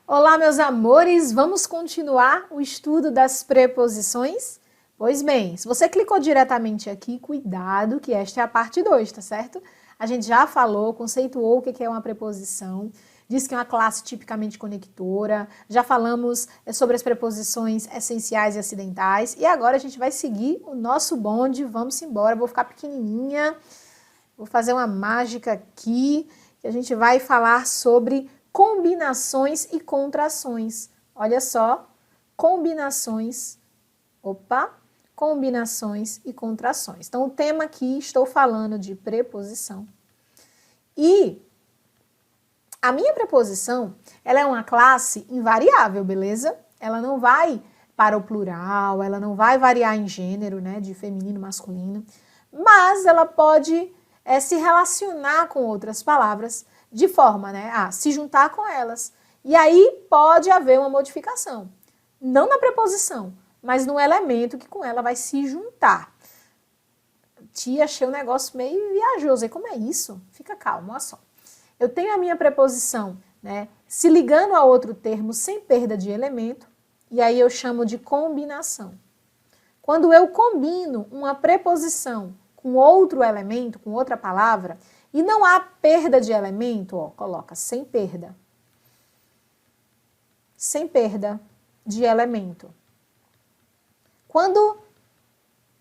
Olá, meus amores! Vamos continuar o estudo das preposições? Pois bem, se você clicou diretamente aqui, cuidado que esta é a parte 2, tá certo? A gente já falou, conceituou o que é uma preposição, disse que é uma classe tipicamente conectora, já falamos sobre as preposições essenciais e acidentais, e agora a gente vai seguir o nosso bonde, vamos embora, vou ficar pequenininha, vou fazer uma mágica aqui, que a gente vai falar sobre combinações e contrações. Olha só, combinações, combinações e contrações. Então, o tema aqui, estou falando de preposição. E a minha preposição, ela é uma classe invariável, beleza? Ela não vai para o plural, ela não vai variar em gênero, né, de feminino, masculino, mas ela pode se relacionar com outras palavras de forma, né, a se juntar com elas. E aí pode haver uma modificação. Não na preposição, mas no elemento que com ela vai se juntar. Tia, achei um negócio meio viajoso. E como é isso? Fica calmo, olha só. Eu tenho a minha preposição, né, se ligando a outro termo sem perda de elemento, e aí eu chamo de combinação. Quando eu combino uma preposição com outro elemento, com outra palavra, e não há perda de elemento, ó, coloca sem perda. Sem perda de elemento. Quando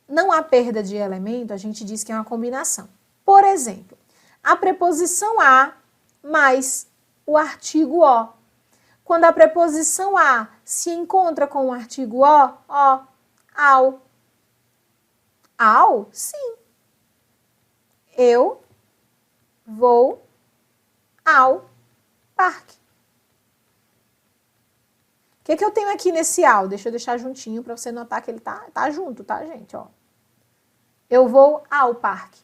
não há perda de elemento, a gente diz que é uma combinação. Por exemplo, a preposição a mais o artigo o. Quando a preposição a se encontra com o artigo o, ao. Ao? Sim. Eu vou ao parque. O que eu tenho aqui nesse ao? Deixa eu deixar juntinho para você notar que ele tá junto, tá, gente? Ó. Eu vou ao parque.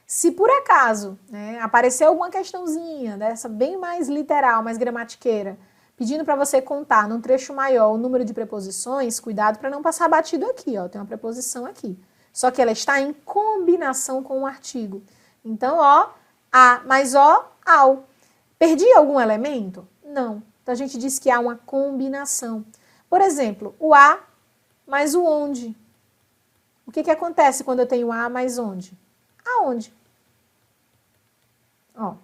Se por acaso, né, aparecer alguma questãozinha dessa bem mais literal, mais gramatiqueira, pedindo para você contar num trecho maior o número de preposições, cuidado para não passar batido aqui, ó. Tem uma preposição aqui. Só que ela está em combinação com o artigo. Então, ó, a mais o, ao. Perdi algum elemento? Não. Então, a gente diz que há uma combinação. Por exemplo, o a mais o onde. O que acontece quando eu tenho a mais onde? Aonde? Ó.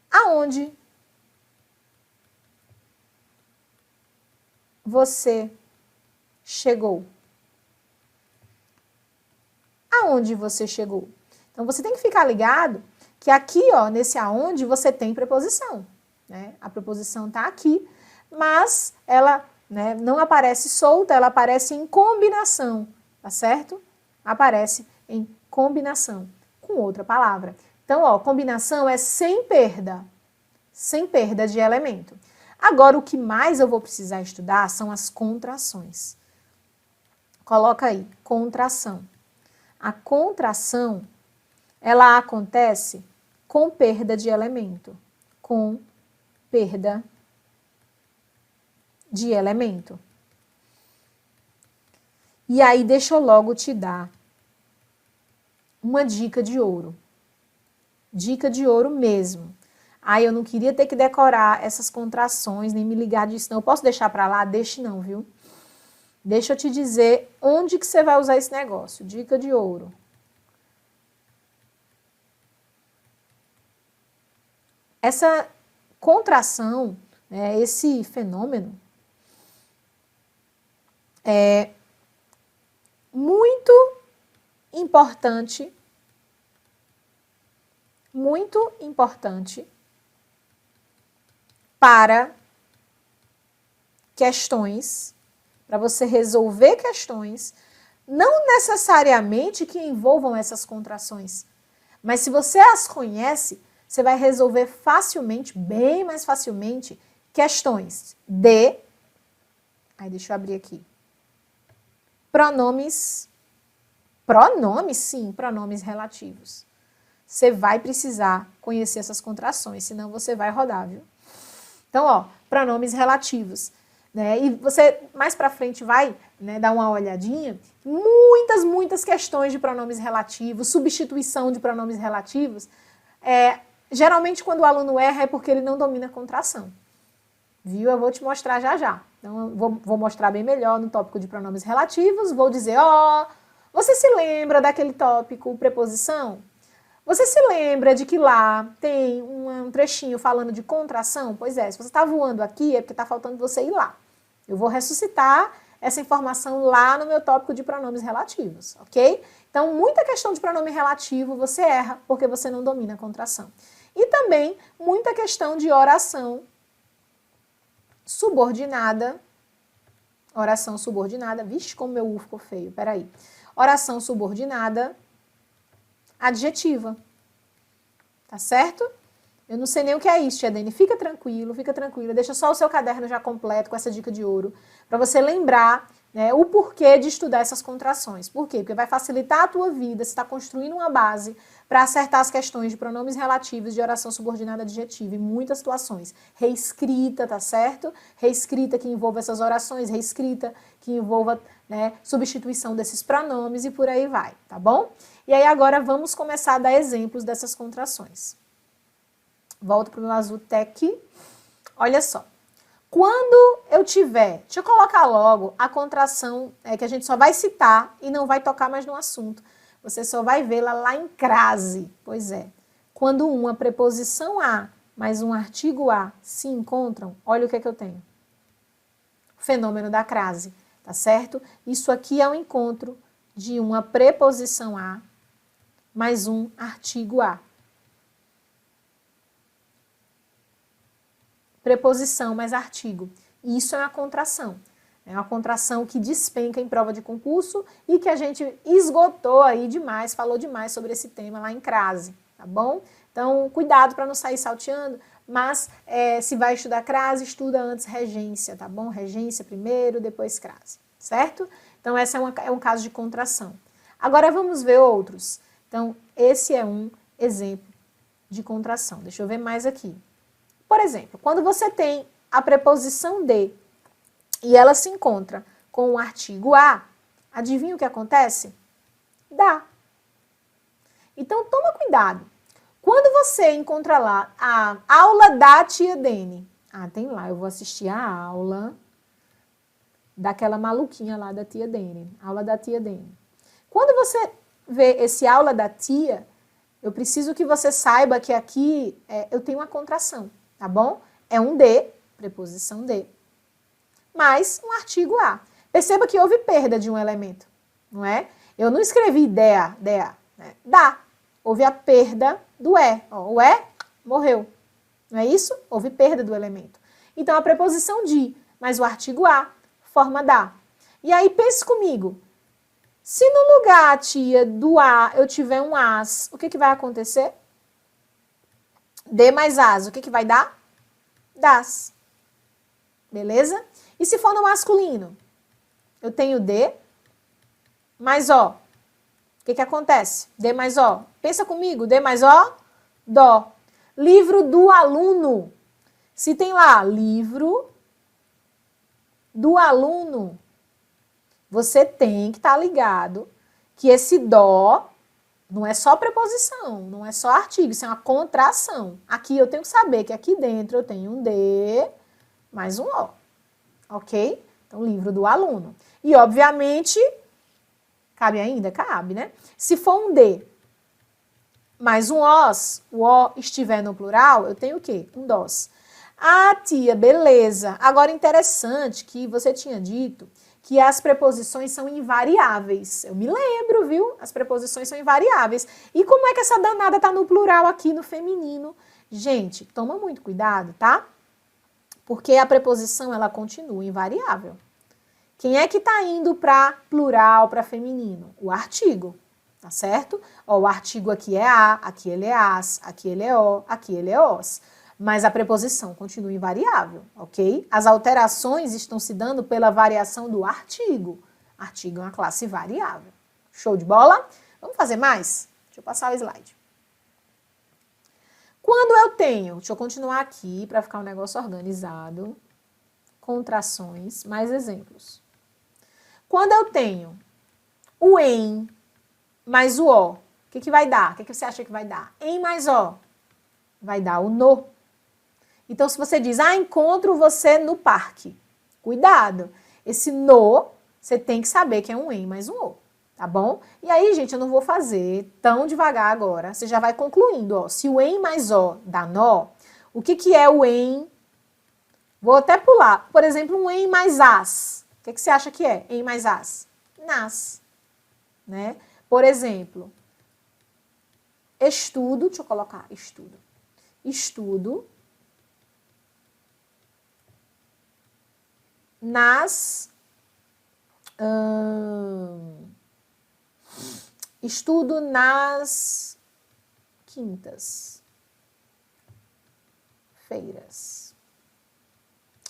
Aonde você chegou? Aonde você chegou? Então, você tem que ficar ligado que aqui, ó, nesse aonde, você tem preposição. Né? A preposição está aqui, mas ela, né, não aparece solta, ela aparece em combinação, tá certo? Aparece em combinação com outra palavra. Então, ó, combinação é sem perda de elemento. Agora, o que mais eu vou precisar estudar são as contrações. Coloca aí, contração. A contração, ela acontece com perda de elemento. Com perda de elemento. E aí, deixa eu logo te dar uma dica de ouro. Dica de ouro mesmo. Aí eu não queria ter que decorar essas contrações, nem me ligar disso não. Eu posso deixar para lá? Deixe não, viu? Deixa eu te dizer onde que você vai usar esse negócio. Dica de ouro. Essa contração, né, esse fenômeno, é muito importante para questões, para você resolver questões, não necessariamente que envolvam essas contrações, mas se você as conhece, você vai resolver facilmente, bem mais facilmente, questões de, aí deixa eu abrir aqui, pronomes sim, pronomes relativos. Você vai precisar conhecer essas contrações, senão você vai rodar, viu? Então, ó, pronomes relativos. né? E você mais para frente vai, né, dar uma olhadinha. Muitas questões de pronomes relativos, substituição de pronomes relativos. Geralmente quando o aluno erra é porque ele não domina a contração. Viu? Eu vou te mostrar já já. Então eu vou mostrar bem melhor no tópico de pronomes relativos. Vou dizer, você se lembra daquele tópico preposição? Você se lembra de que lá tem um trechinho falando de contração? Pois é, se você está voando aqui é porque está faltando você ir lá. Eu vou ressuscitar essa informação lá no meu tópico de pronomes relativos, ok? Então, muita questão de pronome relativo você erra porque você não domina a contração. E também muita questão de oração subordinada. Oração subordinada. Vixe, como meu U ficou feio, peraí. Oração subordinada adjetiva. Tá certo? Eu não sei nem o que é isso, Tia Dene. Fica tranquila. Deixa só o seu caderno já completo com essa dica de ouro, para você lembrar, né, o porquê de estudar essas contrações. Por quê? Porque vai facilitar a tua vida, você está construindo uma base para acertar as questões de pronomes relativos de oração subordinada adjetiva em muitas situações. Reescrita, tá certo? Reescrita que envolva essas orações, reescrita que envolva, né, substituição desses pronomes e por aí vai, tá bom? E aí agora vamos começar a dar exemplos dessas contrações. Volto para o meu azul tech. Olha só. Quando eu tiver, deixa eu colocar logo a contração que a gente só vai citar e não vai tocar mais no assunto. Você só vai vê-la lá em crase. Pois é. Quando uma preposição a mais um artigo a se encontram, olha o que é que eu tenho. Fenômeno da crase, tá certo? Isso aqui é o encontro de uma preposição a mais um artigo a. Preposição mais artigo. Isso é uma contração. É uma contração que despenca em prova de concurso e que a gente esgotou aí demais, falou demais sobre esse tema lá em crase, tá bom? Então, cuidado para não sair salteando, mas se vai estudar crase, estuda antes regência, tá bom? Regência primeiro, depois crase, certo? Então, esse é um caso de contração. Agora, vamos ver outros. Então, esse é um exemplo de contração. Deixa eu ver mais aqui. Por exemplo, quando você tem a preposição de e ela se encontra com o artigo a, adivinha o que acontece? Dá. Então, toma cuidado. Quando você encontra lá a aula da tia Dene, tem lá, eu vou assistir a aula daquela maluquinha lá da tia Dene, aula da tia Dene. Quando você vê esse aula da tia, eu preciso que você saiba que aqui eu tenho uma contração, tá bom? É um de, preposição de, mais um artigo a. Perceba que houve perda de um elemento, não é? Eu não escrevi dea, né? Dá. Houve a perda do e. O e morreu. Não é isso? Houve perda do elemento. Então, a preposição de mais o artigo a forma da. E aí, pense comigo. Se no lugar, tia, do a eu tiver um as, o que vai acontecer? De mais as, o que vai dar? Das. Beleza? E se for no masculino? Eu tenho de mais o. O que acontece? De mais o. Pensa comigo, de mais o, dó. Livro do aluno. Se tem lá, livro do aluno, você tem que estar ligado que esse dó não é só preposição, não é só artigo, isso é uma contração. Aqui eu tenho que saber que aqui dentro eu tenho um de mais um o. Ok? Então, livro do aluno. E, obviamente, cabe ainda? Cabe, né? Se for um de mais um os, o o estiver no plural, eu tenho o quê? Um dos. Tia, beleza. Agora, interessante que você tinha dito que as preposições são invariáveis. Eu me lembro, viu? As preposições são invariáveis. E como é que essa danada tá no plural aqui no feminino? Gente, toma muito cuidado, tá? Porque a preposição, ela continua invariável. Quem é que está indo para plural, para feminino? O artigo, tá certo? O artigo aqui é a, aqui ele é as, aqui ele é o, aqui ele é os. Mas a preposição continua invariável, ok? As alterações estão se dando pela variação do artigo. Artigo é uma classe variável. Show de bola? Vamos fazer mais? Deixa eu passar o slide. Quando eu tenho, deixa eu continuar aqui para ficar um negócio organizado. contrações. Mais exemplos. Quando eu tenho o em mais o o, o que vai dar? O que você acha que vai dar? Em mais o, vai dar o no. Então, se você diz, encontro você no parque, cuidado. Esse no, você tem que saber que é um em mais um o, tá bom? E aí, gente, eu não vou fazer tão devagar agora. Você já vai concluindo, ó. Se o em mais o dá nó, o que é o em? Vou até pular. Por exemplo, um em mais as. O que você acha que é? Em mais as? Nas. Né? Por exemplo, estudo, deixa eu colocar estudo. Estudo nas quintas-feiras.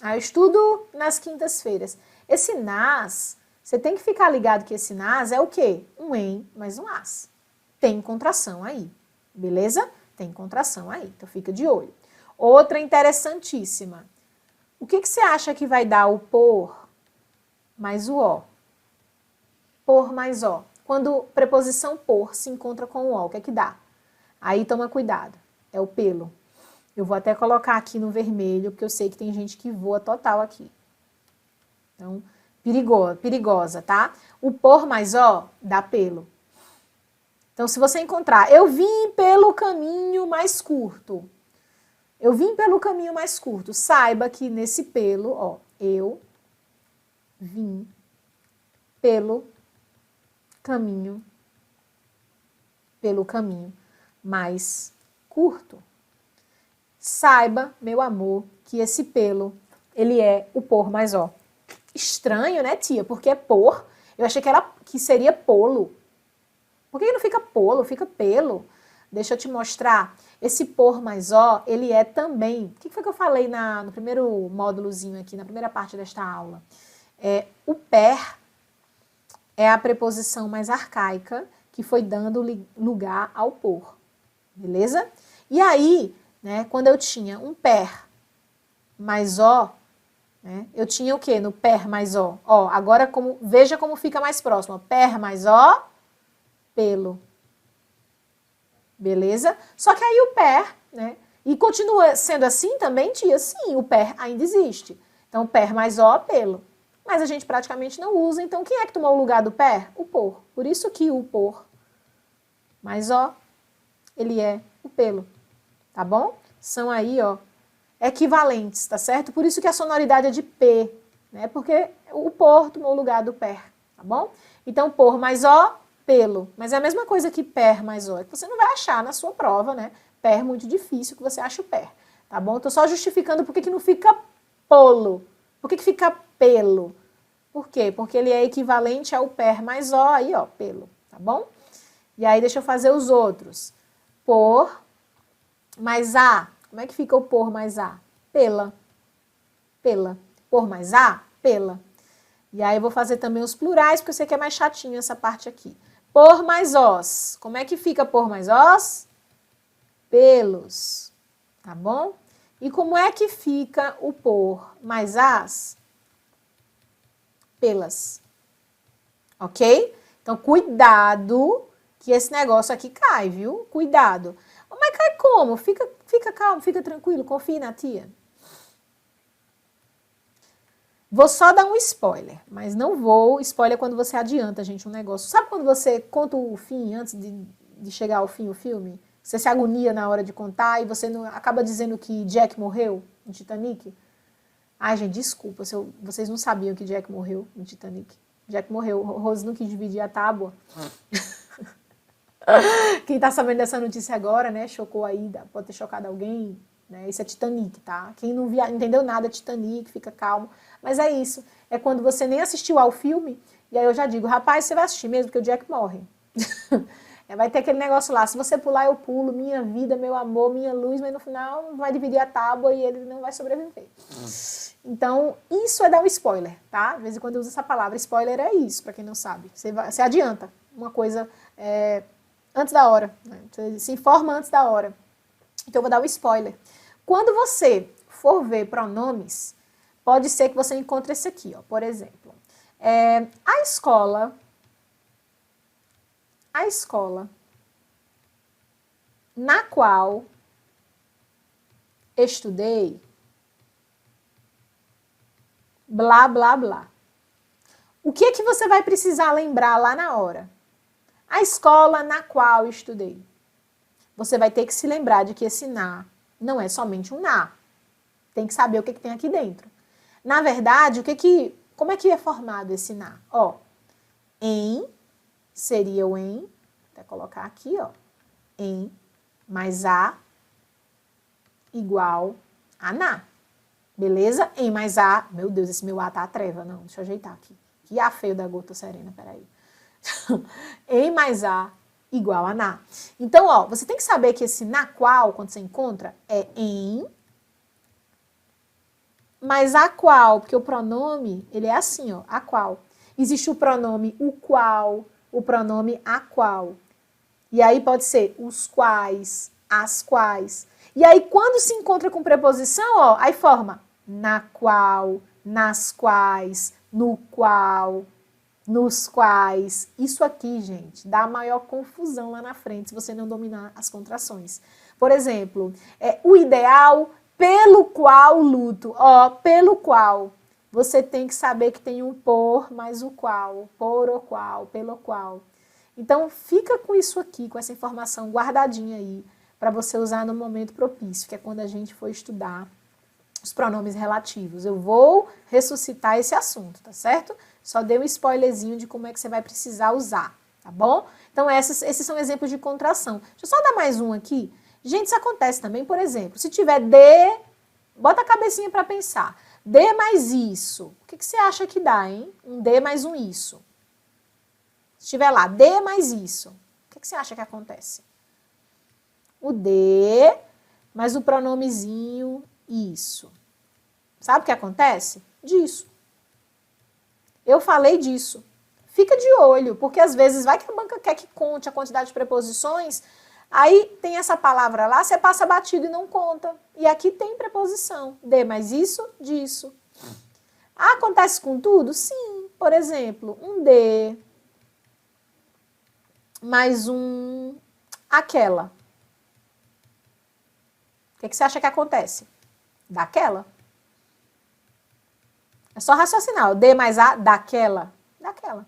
Eu estudo nas quintas-feiras. Esse nas, você tem que ficar ligado que esse nas é o quê? Um em mais um as. Tem contração aí, beleza? Tem contração aí, então fica de olho. Outra interessantíssima. O que você acha que vai dar o por mais o ó? Por mais ó. Quando preposição por se encontra com o ó, o que é que dá? Aí toma cuidado, é o pelo. Eu vou até colocar aqui no vermelho, porque eu sei que tem gente que voa total aqui. Então, perigosa, tá? O por mais ó dá pelo. Então, se você encontrar, eu vim pelo caminho mais curto. Eu vim pelo caminho mais curto. Saiba que nesse pelo, ó, eu vim pelo caminho mais curto. Saiba, meu amor, que esse pelo, ele é o por mais ó. Estranho, né, tia? Porque é por. Eu achei que seria polo. Por que não fica polo? Fica pelo. Deixa eu te mostrar. Esse por mais ó, ele é também... O que foi que eu falei no primeiro módulozinho aqui, na primeira parte desta aula? O per é a preposição mais arcaica que foi dando lugar ao por. Beleza? E aí, né, quando eu tinha um per mais ó, né, eu tinha o quê no per mais ó? Ó, agora veja como fica mais próximo. Per mais ó, pelo. Beleza? Só que aí o per, né? E continua sendo assim também, tia? Sim, o per ainda existe. Então, per mais ó, pelo. Mas a gente praticamente não usa, então quem é que tomou o lugar do per? O por. Por isso que o por mais ó, ele é o pelo. Tá bom? São aí, ó, equivalentes, tá certo? Por isso que a sonoridade é de P, né? Porque o por tomou o lugar do per, tá bom? Então, por mais ó, pelo. Mas é a mesma coisa que per mais ó. É que você não vai achar na sua prova, né? Per muito difícil que você acha o per, tá bom? Tô só justificando por que não fica polo. Por que fica pelo? Por quê? Porque ele é equivalente ao per mais ó, aí ó, pelo, tá bom? E aí deixa eu fazer os outros. Por mais a. Como é que fica o por mais a? Pela. Pela. Por mais a? Pela. E aí eu vou fazer também os plurais, porque eu sei que é mais chatinho essa parte aqui. Por mais os. Como é que fica por mais os? Pelos. Tá bom? E como é que fica o por mais as? Pelas. Ok? Então, cuidado que esse negócio aqui cai, viu? Cuidado. Mas cai como? Fica calmo, fica tranquilo, confie na tia. Vou só dar um spoiler, mas não vou... Spoiler é quando você adianta, gente, um negócio. Sabe quando você conta o fim antes de chegar ao fim o filme? Você se agonia na hora de contar e você não, acaba dizendo que Jack morreu no Titanic? Ai, gente, desculpa, vocês não sabiam que Jack morreu no Titanic. Jack morreu, Rose não quis dividir a tábua. Quem tá sabendo dessa notícia agora, né, chocou aí, pode ter chocado alguém, né, isso é Titanic, tá? Quem não entendeu nada é Titanic, fica calmo. Mas é isso, é quando você nem assistiu ao filme, e aí eu já digo, rapaz, você vai assistir mesmo, porque o Jack morre. Vai ter aquele negócio lá, se você pular eu pulo, minha vida, meu amor, minha luz, mas no final vai dividir a tábua e ele não vai sobreviver. Então, isso é dar um spoiler, tá? De vez em quando eu uso essa palavra, spoiler é isso, pra quem não sabe. Você adianta uma coisa antes da hora, né? Você se informa antes da hora. Então, eu vou dar um spoiler. Quando você for ver pronomes, pode ser que você encontre esse aqui, ó, por exemplo. A escola na qual estudei, blá, blá, blá. O que é que você vai precisar lembrar lá na hora? A escola na qual estudei. Você vai ter que se lembrar de que esse na não é somente um na. Tem que saber o que tem aqui dentro. Na verdade, como é que é formado esse na? Ó, em seria o em, vou até colocar aqui, ó, em mais a igual a na. Beleza? Em mais a, meu Deus, esse meu a tá a treva, não, deixa eu ajeitar aqui. Que a feio da gota serena, peraí. Em mais a igual a na. Então, ó, você tem que saber que esse na qual, quando você encontra, é em mais a qual, porque o pronome, ele é assim, ó, a qual. Existe o pronome o qual, o pronome a qual. E aí pode ser os quais, as quais. E aí quando se encontra com preposição, ó, aí forma na qual, nas quais, no qual, nos quais. Isso aqui, gente, dá maior confusão lá na frente se você não dominar as contrações. Por exemplo, o ideal pelo qual luto. Ó, pelo qual. Você tem que saber que tem um por mais o qual. Por o qual, pelo qual. Então, fica com isso aqui, com essa informação guardadinha aí, para você usar no momento propício, que é quando a gente for estudar os pronomes relativos. Eu vou ressuscitar esse assunto, tá certo? Só dei um spoilerzinho de como é que você vai precisar usar, tá bom? Então, esses são exemplos de contração. Deixa eu só dar mais um aqui. Gente, isso acontece também, por exemplo, se tiver D, bota a cabecinha para pensar. D mais isso. O que você acha que dá, hein? Um D mais um isso. Se tiver lá, D mais isso. O que você acha que acontece? O D mais o pronomezinho isso. Sabe o que acontece? Disso. Eu falei disso. Fica de olho, porque às vezes vai que a banca quer que conte a quantidade de preposições, aí tem essa palavra lá, você passa batido e não conta. E aqui tem preposição. D mais isso, disso. Acontece com tudo? Sim. Por exemplo, um D mais um aquela. O que você acha que acontece? Daquela. É só raciocinar. O D mais A, daquela. Daquela.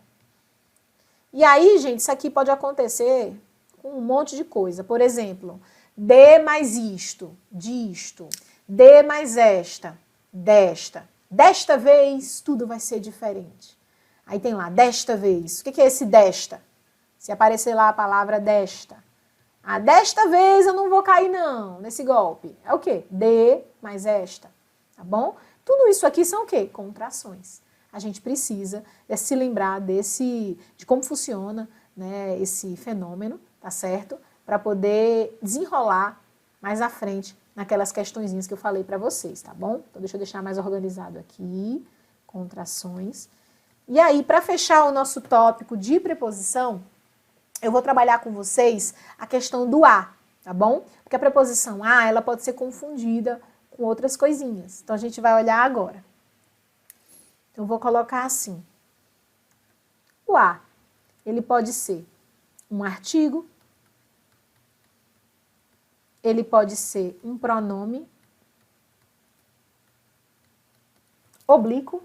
E aí, gente, isso aqui pode acontecer com um monte de coisa. Por exemplo, D mais isto, disto. D mais esta, desta. Desta vez, tudo vai ser diferente. Aí tem lá, desta vez. O que é esse desta? Se aparecer lá a palavra desta. Ah, desta vez eu não vou cair não, nesse golpe. É o quê? D mais esta, tá bom? Tudo isso aqui são o quê? Contrações. A gente precisa se lembrar de como funciona, né, esse fenômeno, tá certo? Para poder desenrolar mais à frente naquelas questõezinhas que eu falei para vocês, tá bom? Então deixa eu deixar mais organizado aqui, contrações. E aí, para fechar o nosso tópico de preposição, eu vou trabalhar com vocês a questão do a, tá bom? Porque a preposição a, ela pode ser confundida com outras coisinhas. Então, a gente vai olhar agora. Então, eu vou colocar assim. O a, ele pode ser um artigo, ele pode ser um pronome oblíquo,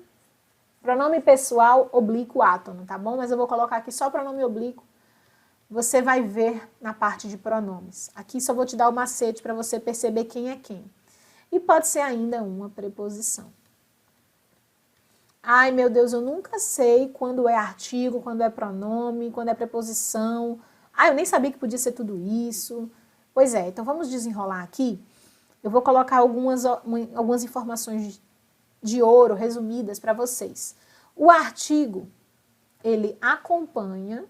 pronome pessoal oblíquo átono, tá bom? Mas eu vou colocar aqui só pronome oblíquo. Você vai ver na parte de pronomes. Aqui só vou te dar o macete para você perceber quem é quem. E pode ser ainda uma preposição. Ai, meu Deus, eu nunca sei quando é artigo, quando é pronome, quando é preposição. Ai, eu nem sabia que podia ser tudo isso. Pois é, então vamos desenrolar aqui. Eu vou colocar algumas informações de ouro resumidas para vocês. O artigo, ele acompanha.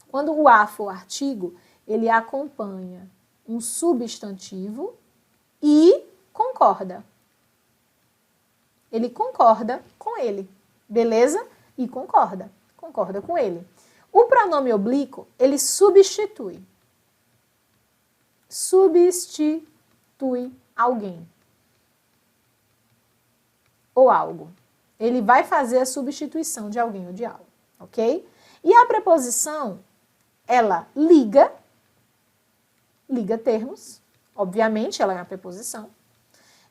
Quando o a for artigo, ele acompanha um substantivo e concorda. Ele concorda com ele, beleza? E concorda com ele. O pronome oblíquo, ele substitui alguém. ou algo. Ele vai fazer a substituição de alguém ou de algo, ok? E a preposição, ela liga termos, obviamente ela é uma preposição,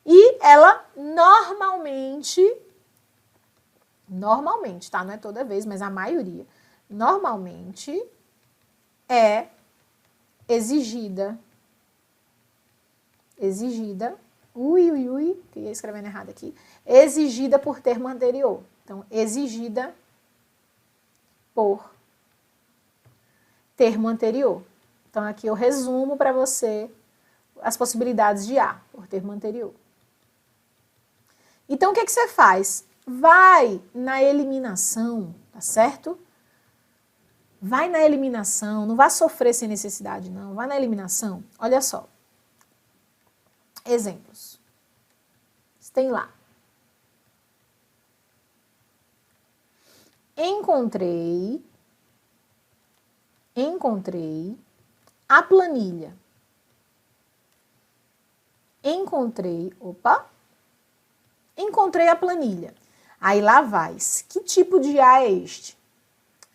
e ela normalmente, tá? Não é toda vez, mas a maioria, normalmente é exigida, fiquei escrevendo errado aqui, exigida por termo anterior. Então, exigida por termo anterior. Então, aqui eu resumo para você as possibilidades de A, por termo anterior. Então, o que você faz? Vai na eliminação, tá certo? Vai na eliminação, não vá sofrer sem necessidade, não. Vai na eliminação. Olha só. Exemplos. Tem lá. Encontrei a planilha. Encontrei a planilha. Aí lá vai. Que tipo de A é este?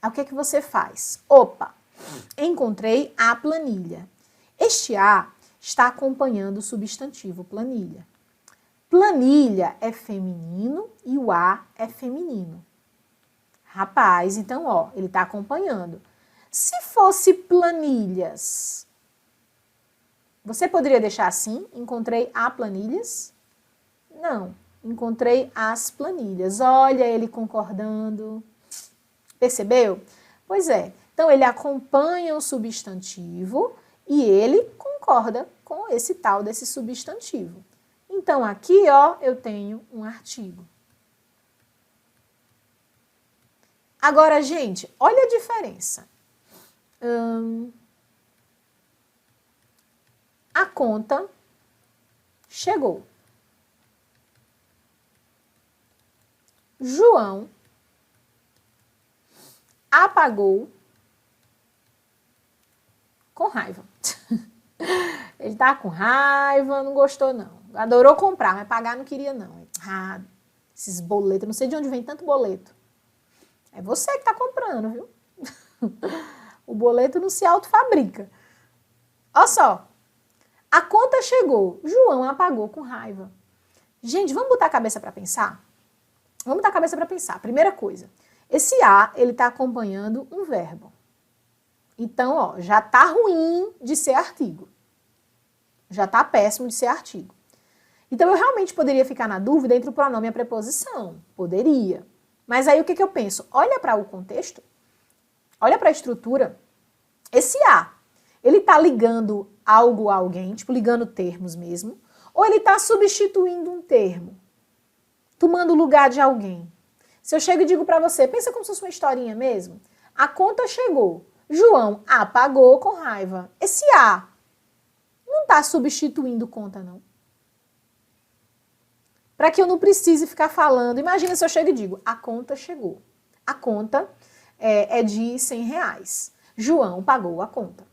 Aí o que é que você faz? Encontrei a planilha. Este A está acompanhando o substantivo planilha. Planilha é feminino e o A é feminino. Rapaz, então, ó, ele está acompanhando. Se fosse planilhas, você poderia deixar assim? Encontrei a planilhas? Não, encontrei as planilhas. Olha ele concordando. Percebeu? Pois é. Então, ele acompanha o substantivo e ele concorda com esse tal desse substantivo. Então, aqui, ó, eu tenho um artigo. Agora, gente, olha a diferença. A conta chegou. João apagou com raiva. Ele tá com raiva, não gostou não. Adorou comprar, mas pagar não queria não. Ah, esses boletos, não sei de onde vem tanto boleto. É você que tá comprando, viu? O boleto não se autofabrica. Olha só. A conta chegou. João apagou com raiva. Gente, vamos botar a cabeça para pensar? Vamos botar a cabeça para pensar. Primeira coisa. Esse A, ele tá acompanhando um verbo. Então, ó, já tá ruim de ser artigo. Já tá péssimo de ser artigo. Então, eu realmente poderia ficar na dúvida entre o pronome e a preposição. Poderia. Mas aí, o que eu penso? Olha para o contexto. Olha para a estrutura. Esse A, ele tá ligando algo a alguém, tipo ligando termos mesmo, ou ele tá substituindo um termo, tomando o lugar de alguém. Se eu chego e digo para você, pensa como se fosse uma historinha mesmo. A conta chegou. João apagou com raiva. Esse A não tá substituindo conta, não. Para que eu não precise ficar falando. Imagina se eu chego e digo, a conta chegou. A conta é de R$100. João pagou a conta.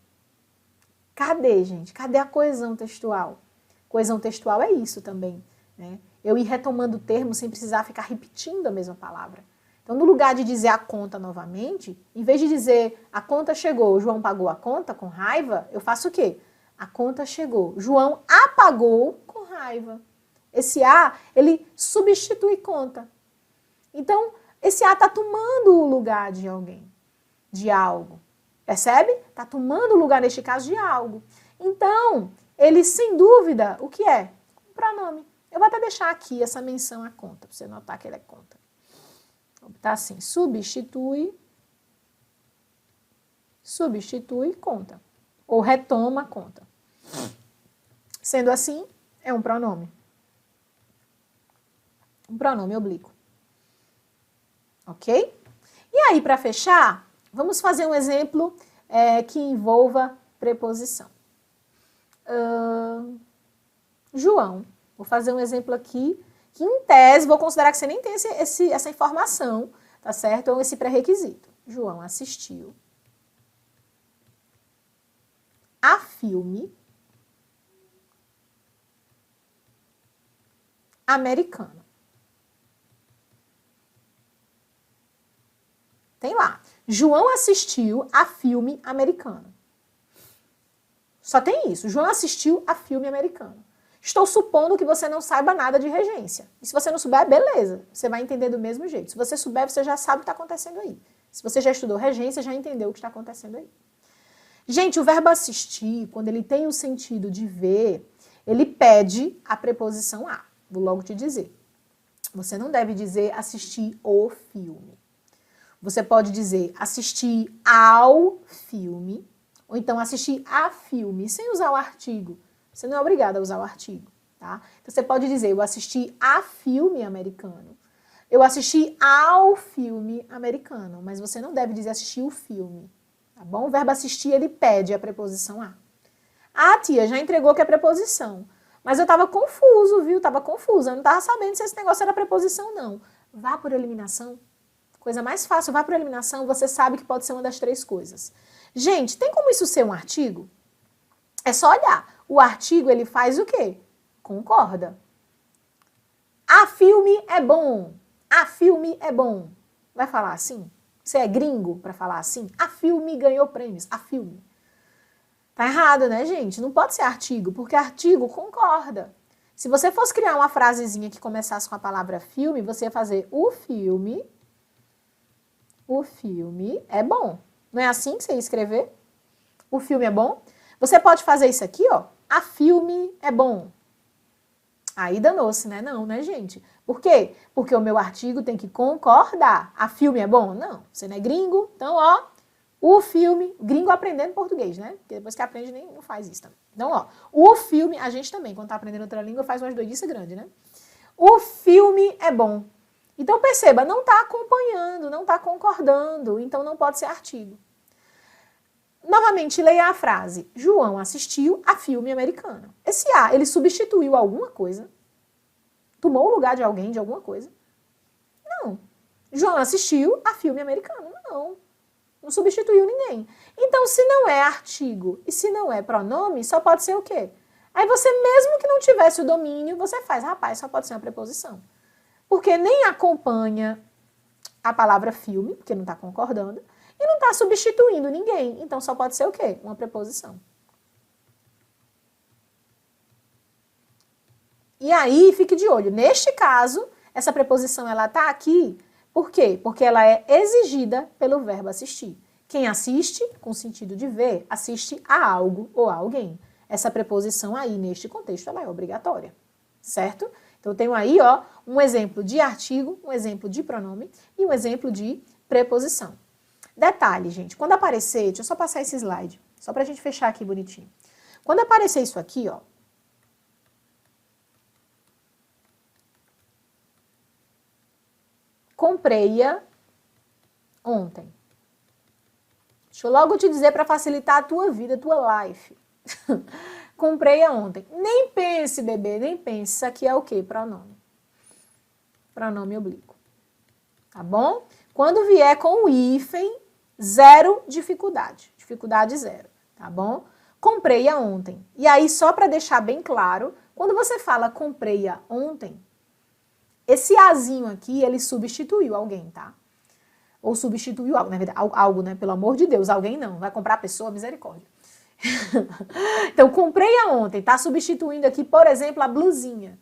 Cadê, gente? Cadê a coesão textual? Coesão textual é isso também, né? Eu ir retomando o termo sem precisar ficar repetindo a mesma palavra. Então, no lugar de dizer a conta novamente, em vez de dizer a conta chegou, João pagou a conta com raiva, eu faço o quê? A conta chegou, João apagou com raiva. Esse A, ele substitui conta. Então, esse A está tomando o lugar de alguém, de algo. Percebe? Está tomando o lugar, neste caso, de algo. Então, ele, sem dúvida, o que é? Um pronome. Eu vou até deixar aqui essa menção à conta, para você notar que ele é conta. Tá assim, substitui conta. Ou retoma conta. Sendo assim, é um pronome. Um pronome oblíquo. Ok? E aí, para fechar, vamos fazer um exemplo que envolva preposição. João, vou fazer um exemplo aqui, que em tese, vou considerar que você nem tem essa informação, tá certo? Ou esse pré-requisito. João assistiu a filme americano. Tem lá. João assistiu a filme americano. Só tem isso. João assistiu a filme americano. Estou supondo que você não saiba nada de regência. E se você não souber, beleza. Você vai entender do mesmo jeito. Se você souber, você já sabe o que está acontecendo aí. Se você já estudou regência, já entendeu o que está acontecendo aí. Gente, o verbo assistir, quando ele tem o sentido de ver, ele pede a preposição a. Vou logo te dizer. Você não deve dizer assistir o filme. Você pode dizer assistir ao filme, ou então assistir a filme, sem usar o artigo. Você não é obrigado a usar o artigo, tá? Então você pode dizer, eu assisti a filme americano. Eu assisti ao filme americano, mas você não deve dizer assistir o filme, tá bom? O verbo assistir, ele pede a preposição a. Ah, tia, já entregou que é preposição. Mas eu tava confuso, viu? Tava confusa, eu não tava sabendo se esse negócio era preposição, não. Vá por eliminação. Coisa mais fácil, vá por eliminação, você sabe que pode ser uma das três coisas. Gente, tem como isso ser um artigo? É só olhar. O artigo, ele faz o quê? Concorda. A filme é bom. A filme é bom. Vai falar assim? Você é gringo para falar assim? A filme ganhou prêmios. A filme. Tá errado, né, gente? Não pode ser artigo, porque artigo concorda. Se você fosse criar uma frasezinha que começasse com a palavra filme, você ia fazer o filme é bom. Não é assim que você ia escrever? O filme é bom? Você pode fazer isso aqui, ó. A filme é bom. Aí danou-se, né? Não, né, gente? Por quê? Porque o meu artigo tem que concordar. A filme é bom? Não. Você não é gringo? Então, ó, o filme... Gringo aprendendo português, né? Porque depois que aprende, nem não faz isso também. Então, ó, o filme... A gente também, quando tá aprendendo outra língua, faz umas doidices grandes, né? O filme é bom. Então, perceba, não tá acompanhando, não tá concordando. Então, não pode ser artigo. Novamente, leia a frase. João assistiu a filme americano. Esse a, ele substituiu alguma coisa? Tomou o lugar de alguém, de alguma coisa? Não. João assistiu a filme americano? Não. Não substituiu ninguém. Então, se não é artigo e se não é pronome, só pode ser o quê? Aí você, mesmo que não tivesse o domínio, você faz, rapaz, só pode ser uma preposição. Porque nem acompanha a palavra filme, porque não está concordando, e não está substituindo ninguém. Então, só pode ser o quê? Uma preposição. E aí, fique de olho. Neste caso, essa preposição, ela está aqui. Por quê? Porque ela é exigida pelo verbo assistir. Quem assiste, com sentido de ver, assiste a algo ou a alguém. Essa preposição aí, neste contexto, ela é obrigatória. Certo? Então, eu tenho aí, ó, um exemplo de artigo, um exemplo de pronome e um exemplo de preposição. Detalhe, gente, quando aparecer, deixa eu só passar esse slide, só pra gente fechar aqui bonitinho. Quando aparecer isso aqui, ó, comprei-a ontem. Deixa eu logo te dizer para facilitar a tua vida, a tua life. Comprei-a ontem. Nem pense, bebê, nem pense. Isso aqui é o quê? Pronome. Pronome oblíquo. Tá bom? Quando vier com o hífen, zero dificuldade. Dificuldade zero. Tá bom? Comprei-a ontem. E aí, só para deixar bem claro, quando você fala comprei-a ontem, esse azinho aqui, ele substituiu alguém, tá? Ou substituiu algo, na verdade, algo, né? Pelo amor de Deus, alguém não. Vai comprar a pessoa, misericórdia. Então, comprei-a ontem, tá substituindo aqui, por exemplo, a blusinha.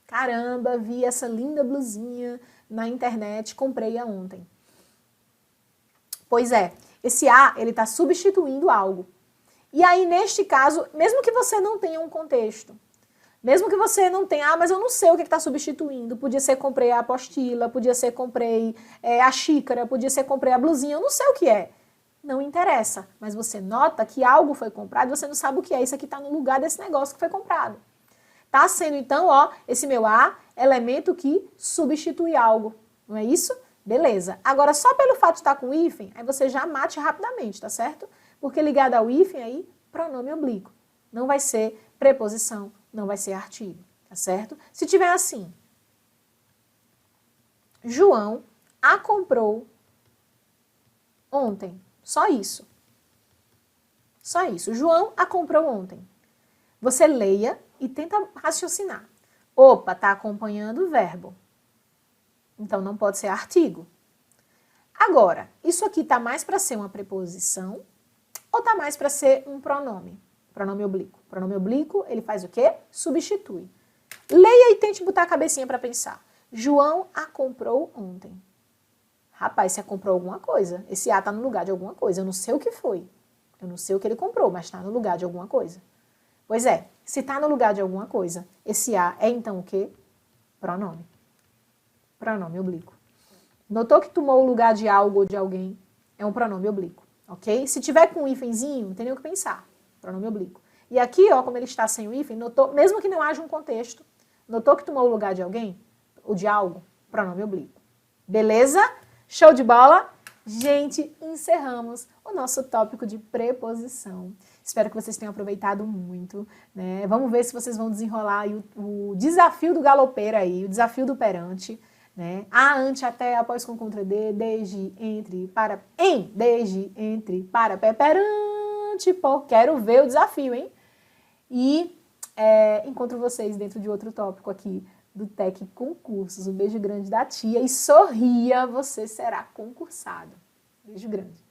Caramba, vi essa linda blusinha na internet, comprei-a ontem. Pois é, esse a, ele tá substituindo algo. E aí, neste caso, mesmo que você não tenha um contexto, mesmo que você não tenha, mas eu não sei o que está substituindo, podia ser comprei a apostila, podia ser comprei a xícara, podia ser comprei a blusinha, eu não sei o que é. Não interessa, mas você nota que algo foi comprado e você não sabe o que é. Isso aqui está no lugar desse negócio que foi comprado. Tá sendo, então, ó, esse meu a, elemento que substitui algo. Não é isso? Beleza. Agora, só pelo fato de estar com hífen, aí você já mate rapidamente, tá certo? Porque ligado ao hífen aí, pronome oblíquo. Não vai ser preposição, não vai ser artigo, tá certo? Se tiver assim, João a comprou ontem. Só isso. Só isso. João a comprou ontem. Você leia e tenta raciocinar. Opa, tá acompanhando o verbo. Então não pode ser artigo. Agora, isso aqui tá mais para ser uma preposição ou tá mais para ser um pronome? Pronome oblíquo. Pronome oblíquo, ele faz o quê? Substitui. Leia e tente botar a cabecinha para pensar. João a comprou ontem. Rapaz, você comprou alguma coisa. Esse A tá no lugar de alguma coisa. Eu não sei o que foi. Eu não sei o que ele comprou, mas tá no lugar de alguma coisa. Pois é, se tá no lugar de alguma coisa, esse A é então o quê? Pronome. Pronome oblíquo. Notou que tomou o lugar de algo ou de alguém? É um pronome oblíquo, ok? Se tiver com um hífenzinho, não tem nem o que pensar. Pronome oblíquo. E aqui, ó, como ele está sem o hífen, notou, mesmo que não haja um contexto, notou que tomou o lugar de alguém? Ou de algo? Pronome oblíquo. Beleza? Show de bola? Gente, encerramos o nosso tópico de preposição. Espero que vocês tenham aproveitado muito, né? Vamos ver se vocês vão desenrolar aí o desafio do galopeiro aí, o desafio do perante, né? A, ante, até, após, com, contra, de, desde, entre, para, em, desde, entre, para, pé, perante, por. Quero ver o desafio, hein? E encontro vocês dentro de outro tópico aqui do Tec Concursos. Um beijo grande da tia e sorria, você será concursado. Beijo grande.